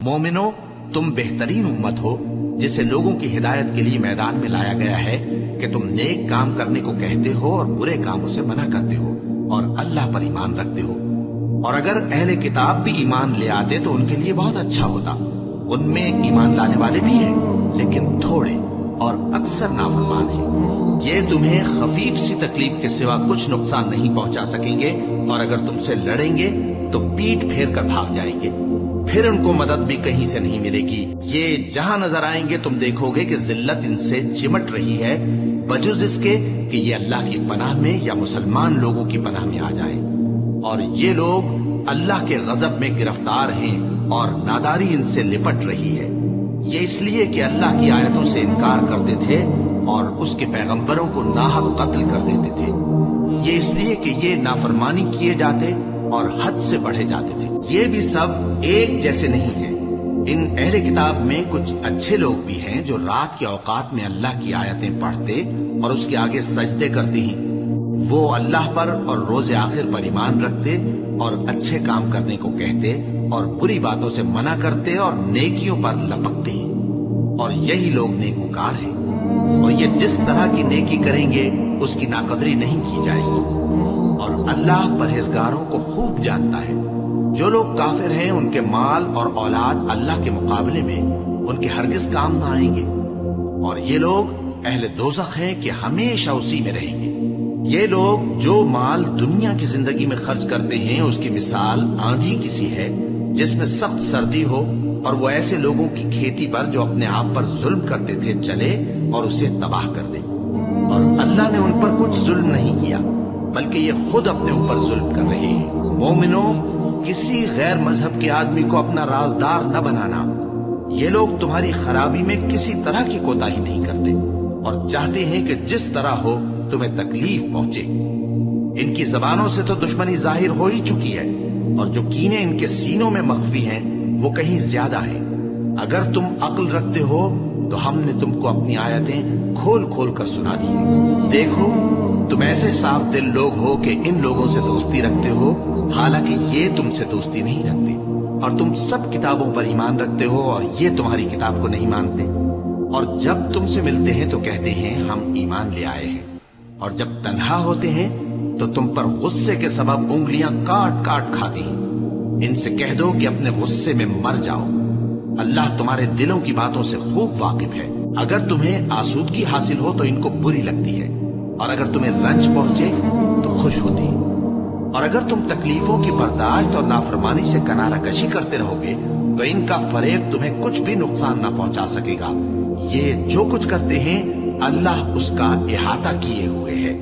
مومنو، تم بہترین امت ہو جسے لوگوں کی ہدایت کے لیے میدان میں لایا گیا ہے کہ تم نیک کام کرنے کو کہتے ہو اور برے کاموں سے منع کرتے ہو اور اللہ پر ایمان رکھتے ہو۔ اور اگر اہل کتاب بھی ایمان لے آتے تو ان کے لیے بہت اچھا ہوتا۔ ان میں ایمان لانے والے بھی ہیں لیکن تھوڑے اور اکثر نافرمان ہیں۔ یہ تمہیں خفیف سی تکلیف کے سوا کچھ نقصان نہیں پہنچا سکیں گے، اور اگر تم سے لڑیں گے تو پیٹ پھیر کر بھاگ جائیں گے، پھر ان کو مدد بھی کہیں سے نہیں ملے گی۔ یہ جہاں نظر آئیں گے تم دیکھو گے کہ ذلت ان سے چمٹ رہی ہے، بجز اس کے کہ یہ اللہ کی پناہ میں یا مسلمان لوگوں کی پناہ میں آ جائیں۔ اور یہ لوگ اللہ کے غضب میں گرفتار ہیں اور ناداری ان سے لپٹ رہی ہے۔ یہ اس لیے کہ اللہ کی آیتوں سے انکار کرتے تھے اور اس کے پیغمبروں کو ناحق قتل کر دیتے تھے۔ یہ اس لیے کہ یہ نافرمانی کیے جاتے اور حد سے بڑھے جاتے تھے۔ یہ بھی سب ایک جیسے نہیں ہیں۔ ان اہل کتاب میں کچھ اچھے لوگ بھی ہیں جو رات کے اوقات میں اللہ کی آیتیں پڑھتے اور اس کے آگے سجدے کرتے ہیں۔ وہ اللہ پر اور روز آخر پر ایمان رکھتے اور اچھے کام کرنے کو کہتے اور بری باتوں سے منع کرتے اور نیکیوں پر لپکتے ہیں، اور یہی لوگ نیکوکار ہیں۔ اور یہ جس طرح کی نیکی کریں گے اس کی ناقدری نہیں کی جائے گی، اور اللہ پرہیزگاروں کو خوب جانتا ہے۔ جو لوگ کافر ہیں ان کے مال اور اولاد اللہ کے مقابلے میں ان کے ہرگز کام نہ آئیں گے، اور یہ لوگ اہل دوزخ ہیں کہ ہمیشہ اسی میں رہیں گے۔ یہ لوگ جو مال دنیا کی زندگی میں خرچ کرتے ہیں اس کی مثال آندھی کی سی ہے جس میں سخت سردی ہو، اور وہ ایسے لوگوں کی کھیتی پر جو اپنے آپ پر ظلم کرتے تھے چلے اور اسے تباہ کر دے۔ اور اللہ نے ان پر کچھ ظلم نہیں کیا بلکہ یہ خود اپنے اوپر ظلم کر رہے ہیں۔ مومنوں، کسی غیر مذہب کے آدمی کو اپنا رازدار نہ بنانا۔ یہ لوگ تمہاری خرابی میں کسی طرح کی کوتاہی نہیں کرتے اور چاہتے ہیں کہ جس طرح ہو تمہیں تکلیف پہنچے۔ ان کی زبانوں سے تو دشمنی ظاہر ہو ہی چکی ہے، اور جو کینے ان کے سینوں میں مخفی ہیں وہ کہیں زیادہ ہیں۔ اگر تم عقل رکھتے ہو تو ہم نے تم کو اپنی آیتیں کھول کھول کر سنا دی ہیں۔ دیکھو، تم ایسے صاف دل لوگ ہو کہ ان لوگوں سے دوستی رکھتے ہو، حالانکہ یہ تم سے دوستی نہیں رکھتے، اور تم سب کتابوں پر ایمان رکھتے ہو اور یہ تمہاری کتاب کو نہیں مانتے۔ اور جب تم سے ملتے ہیں تو کہتے ہیں ہم ایمان لے آئے ہیں، اور جب تنہا ہوتے ہیں تو تم پر غصے کے سبب انگلیاں کاٹ کاٹ کھاتی ہیں۔ ان سے کہہ دو کہ اپنے غصے میں مر جاؤ، اللہ تمہارے دلوں کی باتوں سے خوب واقف ہے۔ اگر تمہیں آسودگی حاصل ہو تو ان کو بری لگتی ہے، اور اگر تمہیں رنج پہنچے تو خوش ہوتی ہے۔ اور اگر تم تکلیفوں کی برداشت اور نافرمانی سے کنارہ کشی کرتے رہو گے تو ان کا فریب تمہیں کچھ بھی نقصان نہ پہنچا سکے گا۔ یہ جو کچھ کرتے ہیں اللہ اس کا احاطہ کیے ہوئے ہے۔